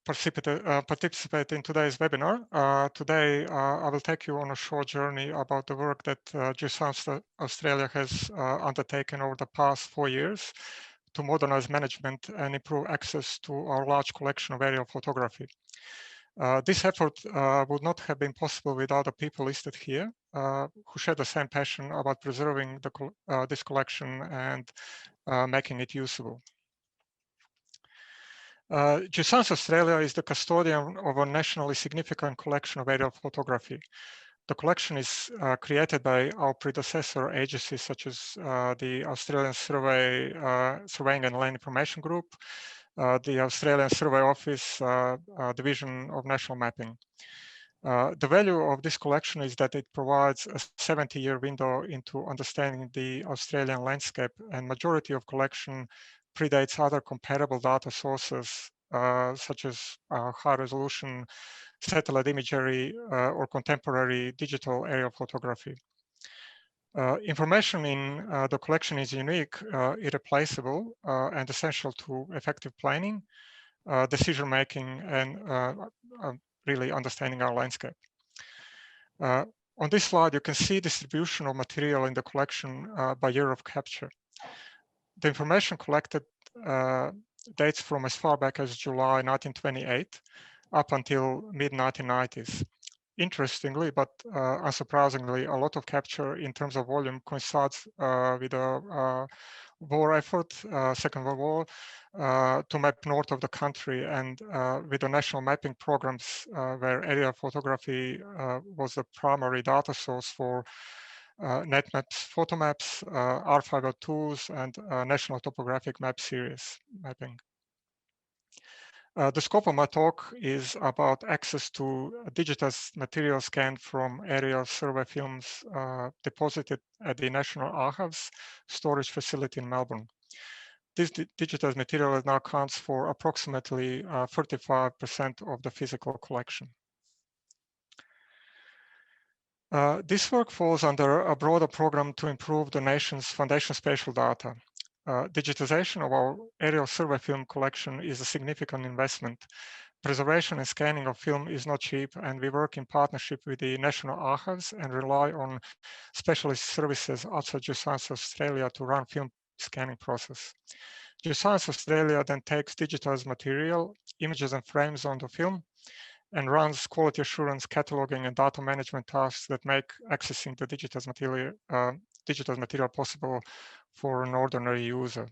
participate in today's webinar. Today, I will take you on a short journey about the work that Geoscience Australia has undertaken over the past 4 years to modernize management and improve access to our large collection of aerial photography. This effort would not have been possible without the people listed here, who share the same passion about preserving this collection and making it usable. Geoscience Australia is the custodian of a nationally significant collection of aerial photography. The collection is created by our predecessor agencies such as the Australian Surveying and Land Information Group, the Australian Survey Office, Division of National Mapping. The value of this collection is that it provides a 70-year window into understanding the Australian landscape, and majority of collection predates other comparable data sources such as high-resolution satellite imagery or contemporary digital aerial photography. Information in the collection is unique, irreplaceable, and essential to effective planning, decision-making, and really understanding our landscape. On this slide, you can see distribution of material in the collection by year of capture. The information collected dates from as far back as July 1928 up until mid-1990s. Interestingly, but unsurprisingly, a lot of capture in terms of volume coincides with a war effort, Second World War, to map north of the country, and with the national mapping programs where aerial photography was the primary data source for net maps, photo maps, R502s, and national topographic map series mapping. The scope of my talk is about access to digitized material scanned from aerial survey films deposited at the National Archives storage facility in Melbourne. This digitized material now accounts for approximately 35% of the physical collection. This work falls under a broader program to improve the nation's foundation spatial data. Digitization of our aerial survey film collection is a significant investment. Preservation and scanning of film is not cheap, and we work in partnership with the National Archives and rely on specialist services outside Geoscience Australia to run film scanning process. Geoscience Australia then takes digitized material, images and frames onto film, and runs quality assurance, cataloging, and data management tasks that make accessing the digitized material possible for an ordinary user.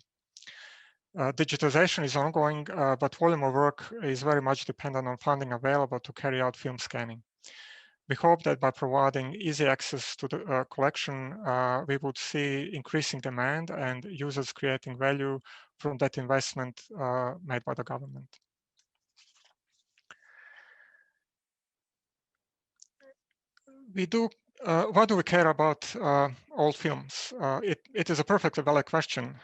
Digitization is ongoing, but volume of work is very much dependent on funding available to carry out film scanning. We hope that by providing easy access to the collection, we would see increasing demand and users creating value from that investment made by the government. Why do we care about old films? It is a perfectly valid question.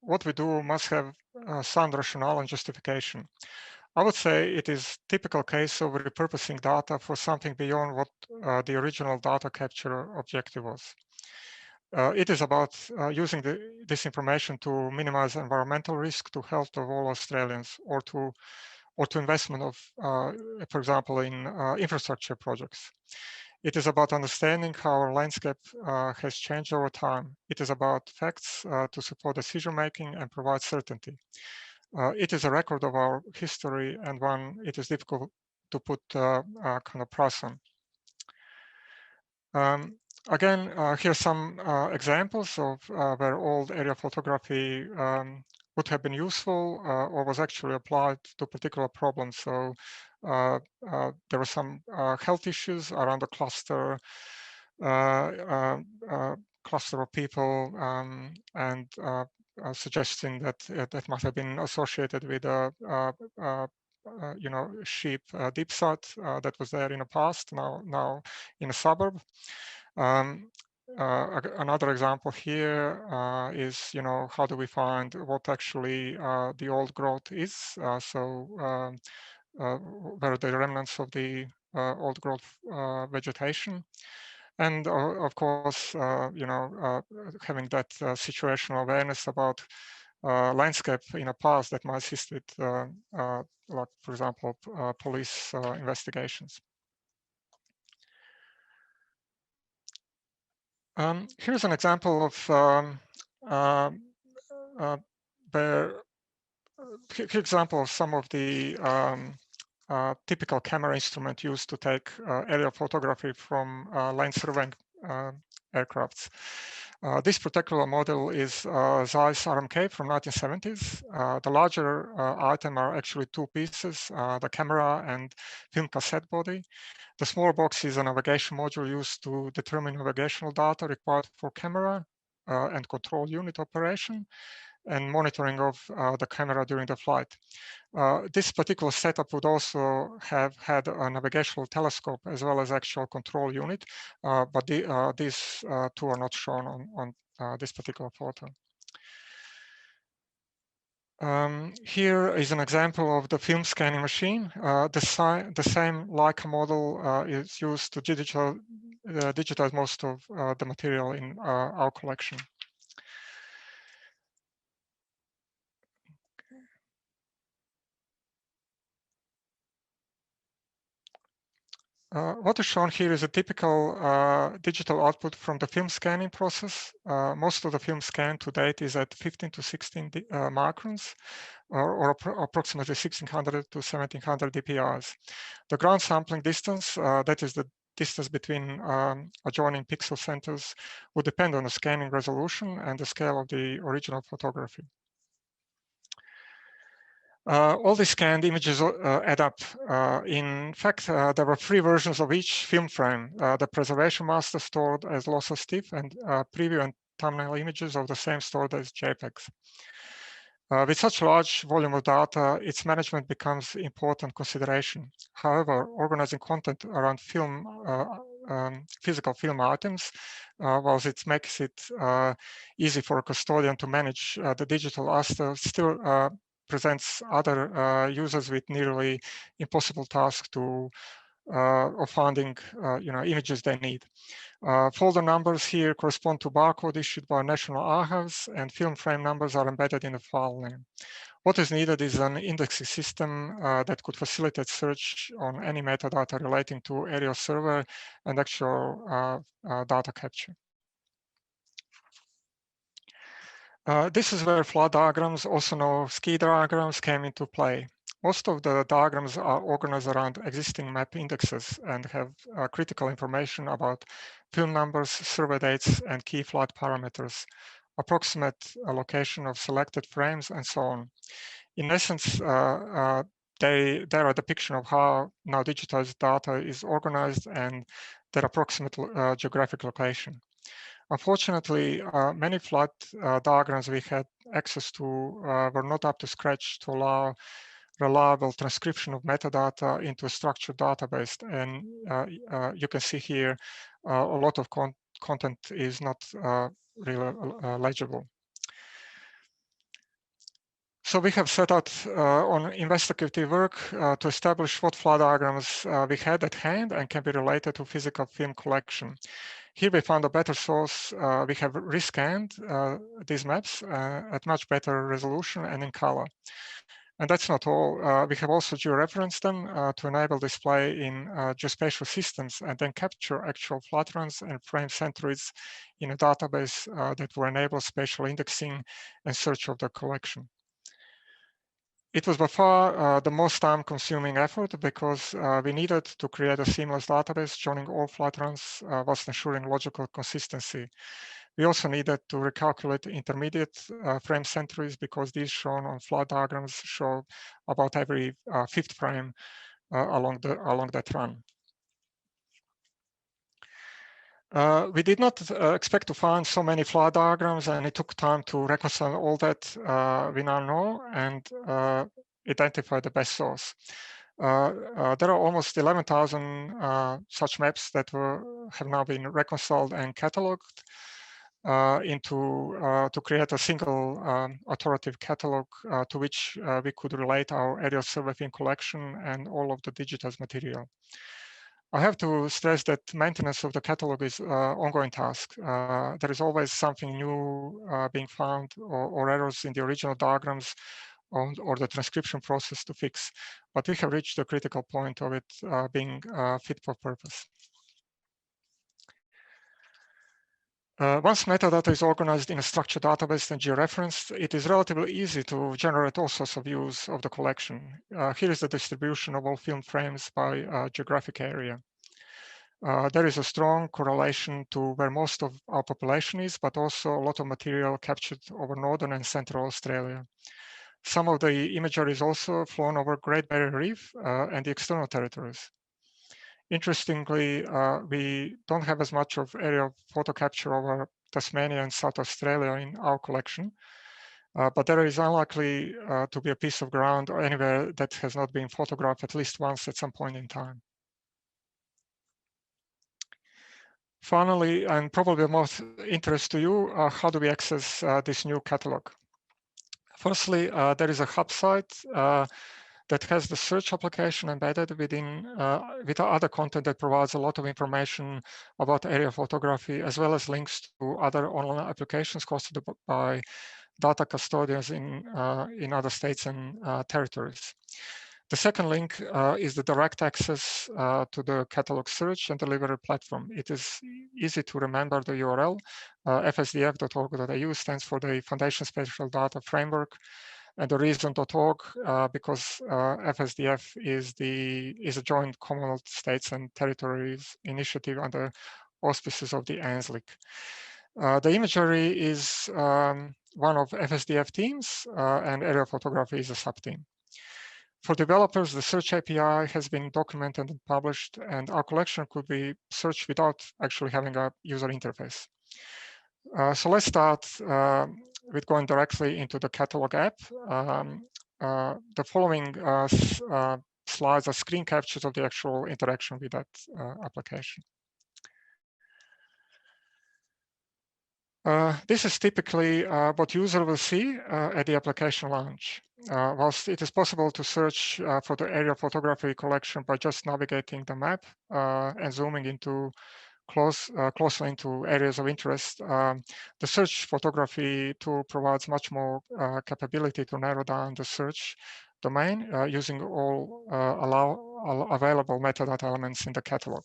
What we do must have sound rationale and justification. I would say it is typical case of repurposing data for something beyond what the original data capture objective was. It is about using this information to minimize environmental risk to health of all Australians, or to investment of, for example, in infrastructure projects. It is about understanding how our landscape has changed over time. It is about facts to support decision-making and provide certainty. It is a record of our history, and one it is difficult to put kind of price on. Again, here's some examples of where old aerial photography would have been useful or was actually applied to particular problems. So there were some health issues around the cluster of people, and suggesting that that must have been associated with sheep deep sat that was there in the past, now in a suburb. Another example here is, how do we find what actually the old growth is? Where are the remnants of the old growth vegetation? And of course, having that situational awareness about landscape in a past that might assist with, like for example, police investigations. Here's an example of example of some of the typical camera instrument used to take aerial photography from land surveying aircrafts. This particular model is Zeiss RMK from 1970s. The larger item are actually two pieces, the camera and film cassette body. The small box is a navigation module used to determine navigational data required for camera and control unit operation and monitoring of the camera during the flight. This particular setup would also have had a navigational telescope as well as actual control unit, but these two are not shown on this particular photo. Here is an example of the film scanning machine. The same Leica model is used to digitize most of the material in our collection. What is shown here is a typical digital output from the film scanning process. Most of the film scanned to date is at 15 to 16 microns, or approximately 1600 to 1700 dpi's. The ground sampling distance, that is the distance between adjoining pixel centers, would depend on the scanning resolution and the scale of the original photography. All the scanned images add up. In fact, there were 3 versions of each film frame. The preservation master stored as lossless TIFF, and preview and thumbnail images of the same stored as JPEGs. With such large volume of data, its management becomes important consideration. However, organizing content around film, physical film items, whilst it makes it easy for a custodian to manage the digital asset, still presents other users with nearly impossible task to of finding images they need. Folder numbers here correspond to barcode issued by national archives, and film frame numbers are embedded in the file name. What is needed is an indexing system that could facilitate search on any metadata relating to aerial survey and actual data capture. This is where flood diagrams, also known as ski diagrams, came into play. Most of the diagrams are organized around existing map indexes and have critical information about film numbers, survey dates, and key flood parameters, approximate location of selected frames, and so on. In essence, they are a depiction of how now digitized data is organized and their approximate geographic location. Unfortunately, many flood diagrams we had access to were not up to scratch to allow reliable transcription of metadata into a structured database. And you can see here a lot of content is not really legible. So we have set out on investigative work to establish what flood diagrams we had at hand and can be related to physical film collection. Here we found a better source. We have rescanned these maps at much better resolution and in color. And that's not all. We have also georeferenced them to enable display in geospatial systems and then capture actual flood runs and frame centuries in a database that will enable spatial indexing and search of the collection. It was by far the most time-consuming effort because we needed to create a seamless database joining all flood runs whilst ensuring logical consistency. We also needed to recalculate intermediate frame centuries because these shown on flood diagrams show about every 5th frame along that run. We did not expect to find so many flood diagrams, and it took time to reconcile all that we now know and identify the best source. There are almost 11,000 such maps that have now been reconciled and cataloged to create a single authoritative catalog to which we could relate our aerial survey film collection and all of the digitized material. I have to stress that maintenance of the catalog is an ongoing task. There is always something new being found, or errors in the original diagrams or the transcription process to fix. But we have reached the critical point of it being fit for purpose. Once metadata is organized in a structured database and georeferenced, it is relatively easy to generate all sorts of views of the collection. Here is the distribution of all film frames by geographic area. There is a strong correlation to where most of our population is, but also a lot of material captured over northern and central Australia. Some of the imagery is also flown over Great Barrier Reef and the external territories. Interestingly, we don't have as much of area photo capture over Tasmania and South Australia in our collection, but there is unlikely to be a piece of ground or anywhere that has not been photographed at least once at some point in time. Finally, and probably of most interest to you, how do we access this new catalog? Firstly, there is a hub site that has the search application embedded within with other content that provides a lot of information about area photography, as well as links to other online applications hosted by data custodians in other states and territories. The second link is the direct access to the catalog search and delivery platform. It is easy to remember the URL. fsdf.org.au stands for the Foundation Spatial Data Framework, and the reason.org because FSDF is a joint Commonwealth States and Territories initiative under auspices of the ANZLIC. The imagery is one of FSDF teams, and area photography is a sub-team. For developers, the search API has been documented and published, and our collection could be searched without actually having a user interface. So let's start with going directly into the catalog app. The following slides are screen captures of the actual interaction with that application. This is typically what user will see at the application launch. Whilst it is possible to search for the area photography collection by just navigating the map and zooming into closely into areas of interest, the search photography tool provides much more capability to narrow down the search domain using all available metadata elements in the catalog.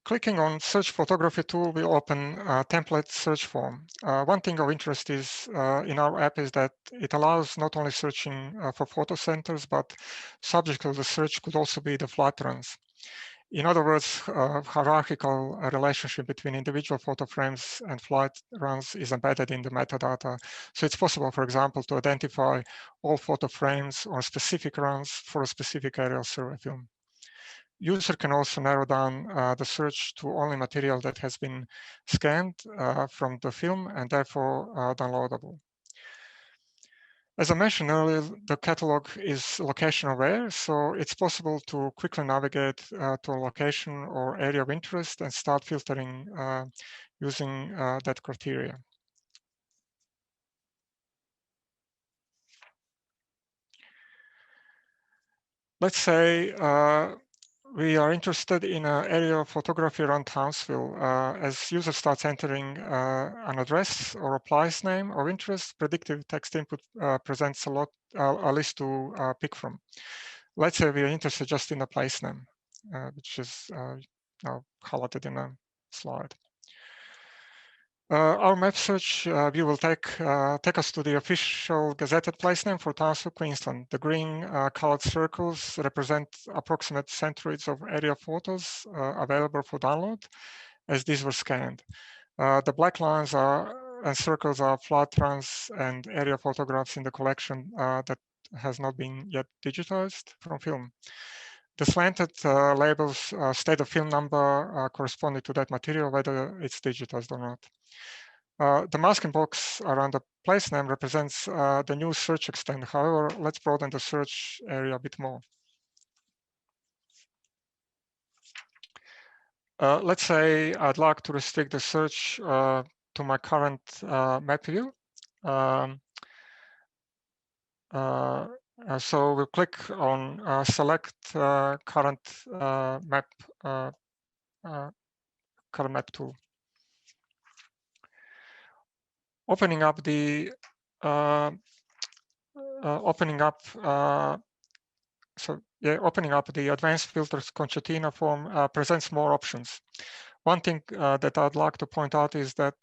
Clicking on Search Photography tool will open a template search form. One thing of interest is in our app is that it allows not only searching for photo centers, but subject of the search could also be the flight runs. In other words, hierarchical relationship between individual photo frames and flight runs is embedded in the metadata. So it's possible, for example, to identify all photo frames or specific runs for a specific aerial survey film. User can also narrow down the search to only material that has been scanned from the film and therefore downloadable. As I mentioned earlier, the catalog is location aware, so it's possible to quickly navigate to a location or area of interest and start filtering using that criteria. Let's say we are interested in an area of photography around Townsville. As user starts entering an address or a place name of interest, predictive text input presents a list to pick from. Let's say we are interested just in a place name, which is now highlighted in a slide. Our map search view will take us to the official gazetted place name for Townsville, Queensland. The green colored circles represent approximate centroids of area photos available for download as these were scanned. The black lines and circles are flight runs and area photographs in the collection that has not been yet digitized from film. The slanted labels state the film number corresponding to that material, whether it's digitized or not. The masking box around the place name represents the new search extent. However, let's broaden the search area a bit more. Let's say I'd like to restrict the search to my current map view. So we'll click on select current map tool. Opening up the opening up the advanced filters concertina form presents more options. One thing that I'd like to point out is that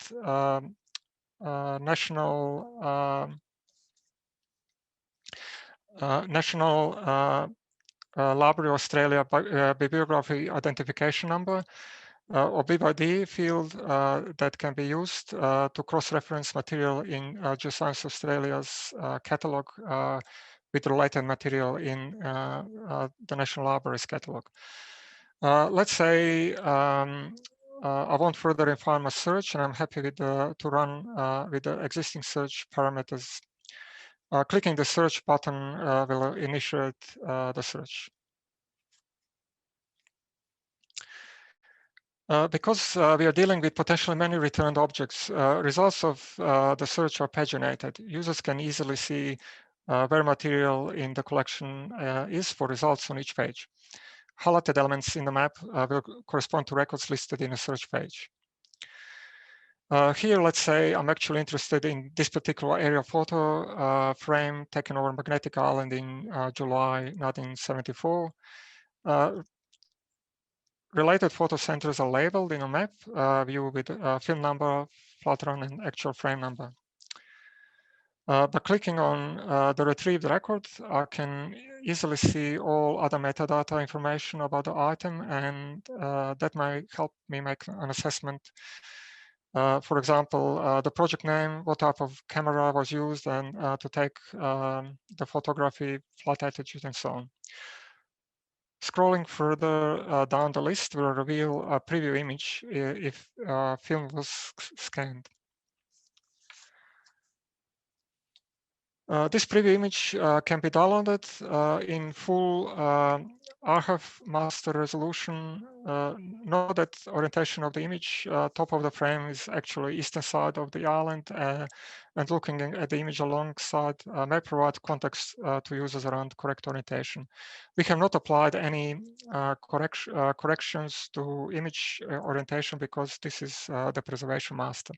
National Library Australia Bibliography Identification Number or BID field that can be used to cross-reference material in Geoscience Australia's catalogue with related material in the National Library's catalogue. Let's say I want further refine my search, and I'm happy with to run with the existing search parameters. Clicking the search button will initiate the search. Because we are dealing with potentially many returned objects, results of the search are paginated. Users can easily see where material in the collection is for results on each page. Highlighted elements in the map will correspond to records listed in a search page. Here, let's say I'm actually interested in this particular area photo frame taken over Magnetic Island in July 1974. Related photo centers are labeled in a map view with film number, flat run, and actual frame number. By clicking on the retrieved record, I can easily see all other metadata information about the item, and that might help me make an assessment. For example, the project name, what type of camera was used, and to take the photography, flight altitude, and so on. Scrolling further down the list will reveal a preview image if film was scanned. This preview image can be downloaded in full RF master resolution. Note that orientation of the image, top of the frame is actually eastern side of the island, and looking at the image alongside may provide context to users around correct orientation. We have not applied any corrections to image orientation because this is the preservation master.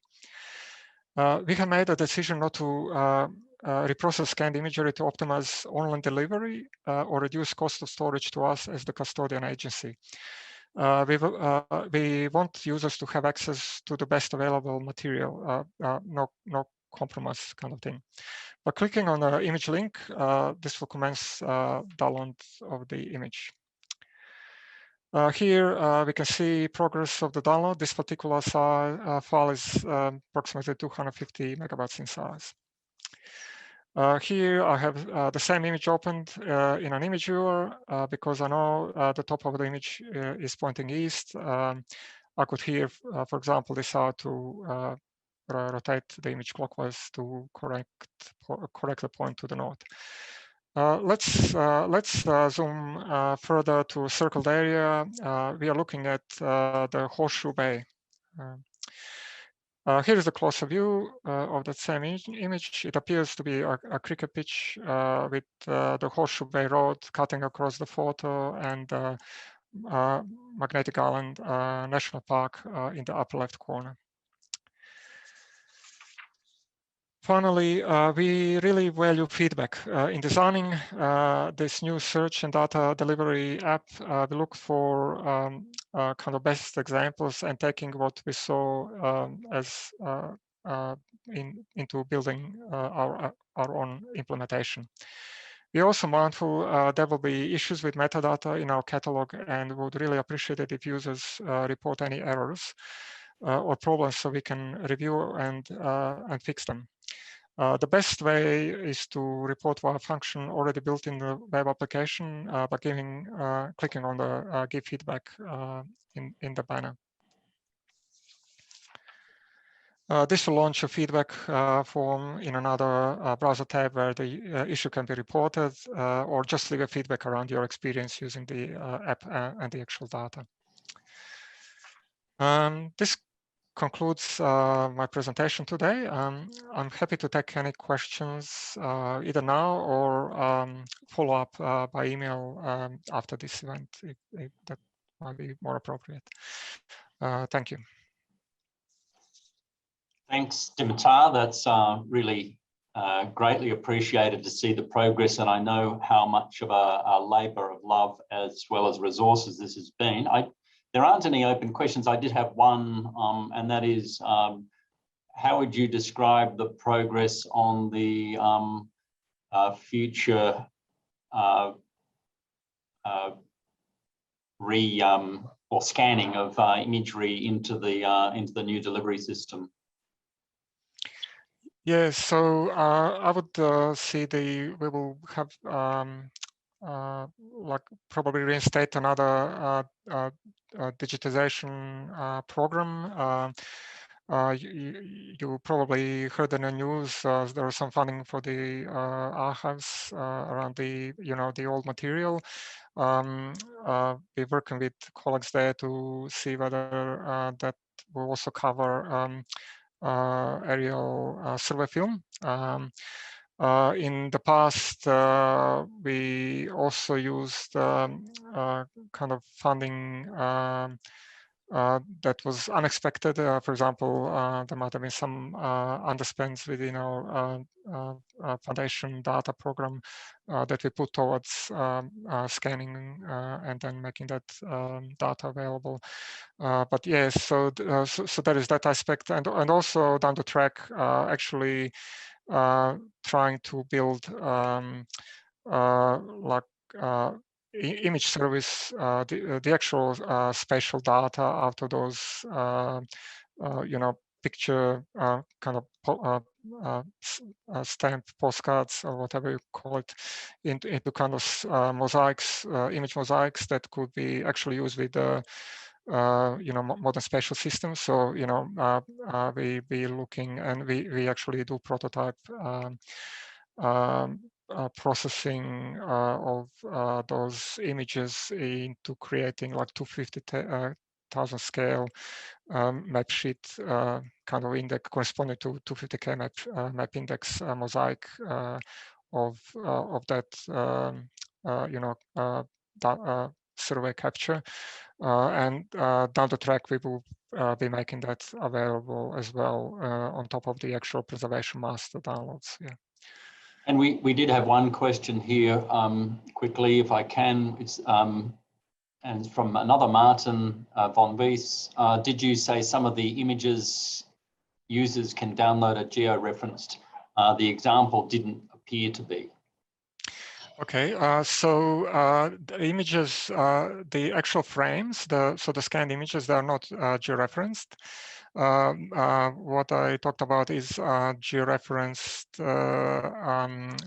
We have made a decision not to reprocess scanned imagery to optimize online delivery or reduce cost of storage to us as the custodian agency. We want users to have access to the best available material, no compromise kind of thing. By clicking on the image link, this will commence download of the image. Here we can see progress of the download. This particular file is approximately 250 megabytes in size. Here I have the same image opened in an image viewer because I know the top of the image is pointing east. I could here, for example, decide to rotate the image clockwise to correct the point to the north. Let's zoom further to a circled area. We are looking at the Horseshoe Bay. Here is a closer view of that same image. It appears to be a cricket pitch with the Horseshoe Bay Road cutting across the photo and Magnetic Island National Park in the upper left corner. Finally, we really value feedback. In designing this new search and data delivery app, we look for kind of best examples and taking what we saw as into building our own implementation. We're also mindful there will be issues with metadata in our catalog, and would really appreciate it if users report any errors or problems so we can review and fix them. The best way is to report via a function already built in the web application by clicking on the give feedback in the banner. This will launch a feedback form in another browser tab where the issue can be reported, or just leave a feedback around your experience using the app and the actual data. This concludes my presentation today. I'm happy to take any questions either now or follow up by email after this event, if that might be more appropriate. Thank you. Thanks, Dmitar. That's really greatly appreciated to see the progress, and I know how much of a labour of love as well as resources this has been. There aren't any open questions. I did have one, and that is, how would you describe the progress on the future or scanning of imagery into the new delivery system? Yes, so I would see we will have like probably reinstate another digitization program. You probably heard in the news there was some funding for the archives around the the old material. We're working with colleagues there to see whether that will also cover aerial survey film. In the past, we also used kind of funding that was unexpected. For example, there might have been some underspends within our foundation data program that we put towards scanning and then making that data available. But yes, so that is that aspect, and also down the track, actually trying to build like image service, the actual spatial data out of those picture kind of stamp postcards or whatever you call it into kind of mosaics, image mosaics that could be actually used with modern spatial systems. So we be looking, and we actually do prototype processing of those images into creating like 250,000 scale map sheet kind of index corresponding to 250K map index mosaic of that survey capture. And down the track, we will be making that available as well on top of the actual preservation master downloads. Yeah. And we did have one question here, quickly, if I can. It's and from another Martin von Wies. Did you say some of the images users can download are geo-referenced? The example didn't appear to be. Okay, so the images, the actual frames, so the scanned images, they are not georeferenced. What I talked about is georeferenced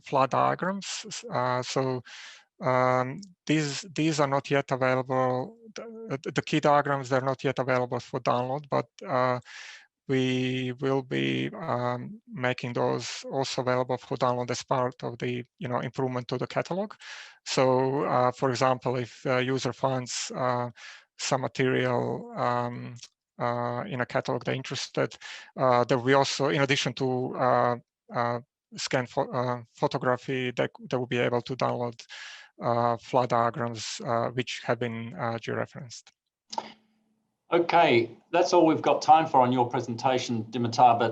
flood diagrams. So these are not yet available. The key diagrams, they're not yet available for download, but we will be making those also available for download as part of the improvement to the catalog. So for example, if a user finds some material in a catalog they're interested, there will be also, in addition to scan photography, they will be able to download flood diagrams which have been georeferenced. Okay, that's all we've got time for on your presentation, Dmitar, but